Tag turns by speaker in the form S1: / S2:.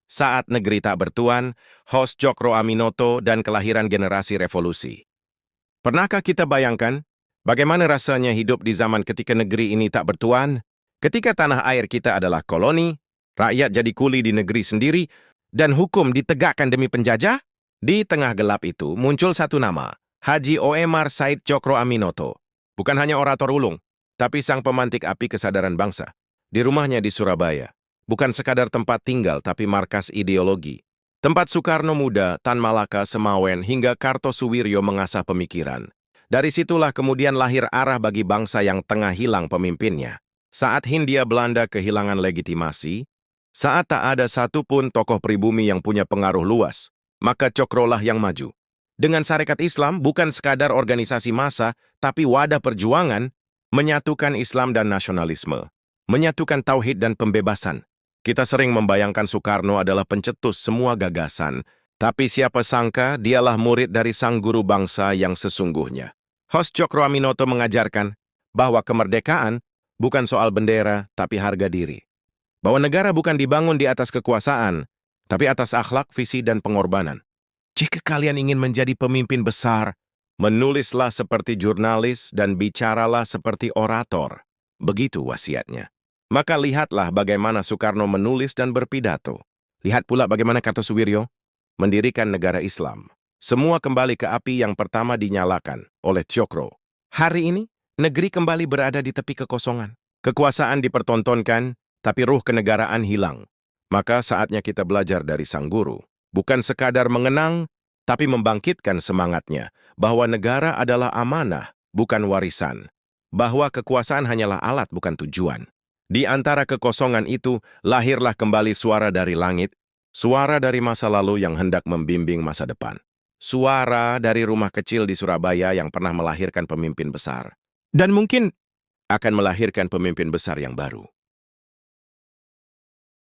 S1: Saat Negeri Tak Bertuan, host Cokro Aminoto dan kelahiran generasi revolusi. Pernahkah kita bayangkan bagaimana rasanya hidup di zaman ketika negeri ini tak bertuan? Ketika tanah air kita adalah koloni, rakyat jadi kuli di negeri sendiri, dan hukum ditegakkan demi penjajah? Di tengah gelap itu muncul satu nama, Haji Oemar Said Cokro Aminoto. Bukan hanya orator ulung, tapi sang pemantik api kesadaran bangsa. Di rumahnya di Surabaya, bukan sekadar tempat tinggal tapi markas ideologi. Tempat Soekarno Muda, Tan Malaka, Semawen, hingga Kartosuwiryo mengasah pemikiran. Dari situlah kemudian lahir arah bagi bangsa yang tengah hilang pemimpinnya. Saat Hindia Belanda kehilangan legitimasi, saat tak ada satupun tokoh pribumi yang punya pengaruh luas, maka Cokrolah yang maju. Dengan Sarekat Islam bukan sekadar organisasi massa, tapi wadah perjuangan, menyatukan Islam dan nasionalisme, menyatukan tauhid dan pembebasan. Kita sering membayangkan Soekarno adalah pencetus semua gagasan, tapi siapa sangka dialah murid dari sang guru bangsa yang sesungguhnya. Host Cokro Aminoto mengajarkan bahwa kemerdekaan bukan soal bendera, tapi harga diri. Bahwa negara bukan dibangun di atas kekuasaan, tapi atas akhlak, visi, dan pengorbanan. Jika kalian ingin menjadi pemimpin besar, menulislah seperti jurnalis dan bicaralah seperti orator. Begitu wasiatnya. Maka lihatlah bagaimana Soekarno menulis dan berpidato. Lihat pula bagaimana Kartosuwiryo mendirikan negara Islam. Semua kembali ke api yang pertama dinyalakan oleh Cokro. Hari ini, negeri kembali berada di tepi kekosongan. Kekuasaan dipertontonkan, tapi ruh kenegaraan hilang. Maka saatnya kita belajar dari sang guru. Bukan sekadar mengenang, tapi membangkitkan semangatnya bahwa negara adalah amanah, bukan warisan. Bahwa kekuasaan hanyalah alat, bukan tujuan. Di antara kekosongan itu, lahirlah kembali suara dari langit, suara dari masa lalu yang hendak membimbing masa depan. Suara dari rumah kecil di Surabaya yang pernah melahirkan pemimpin besar. Dan mungkin akan melahirkan pemimpin besar yang baru.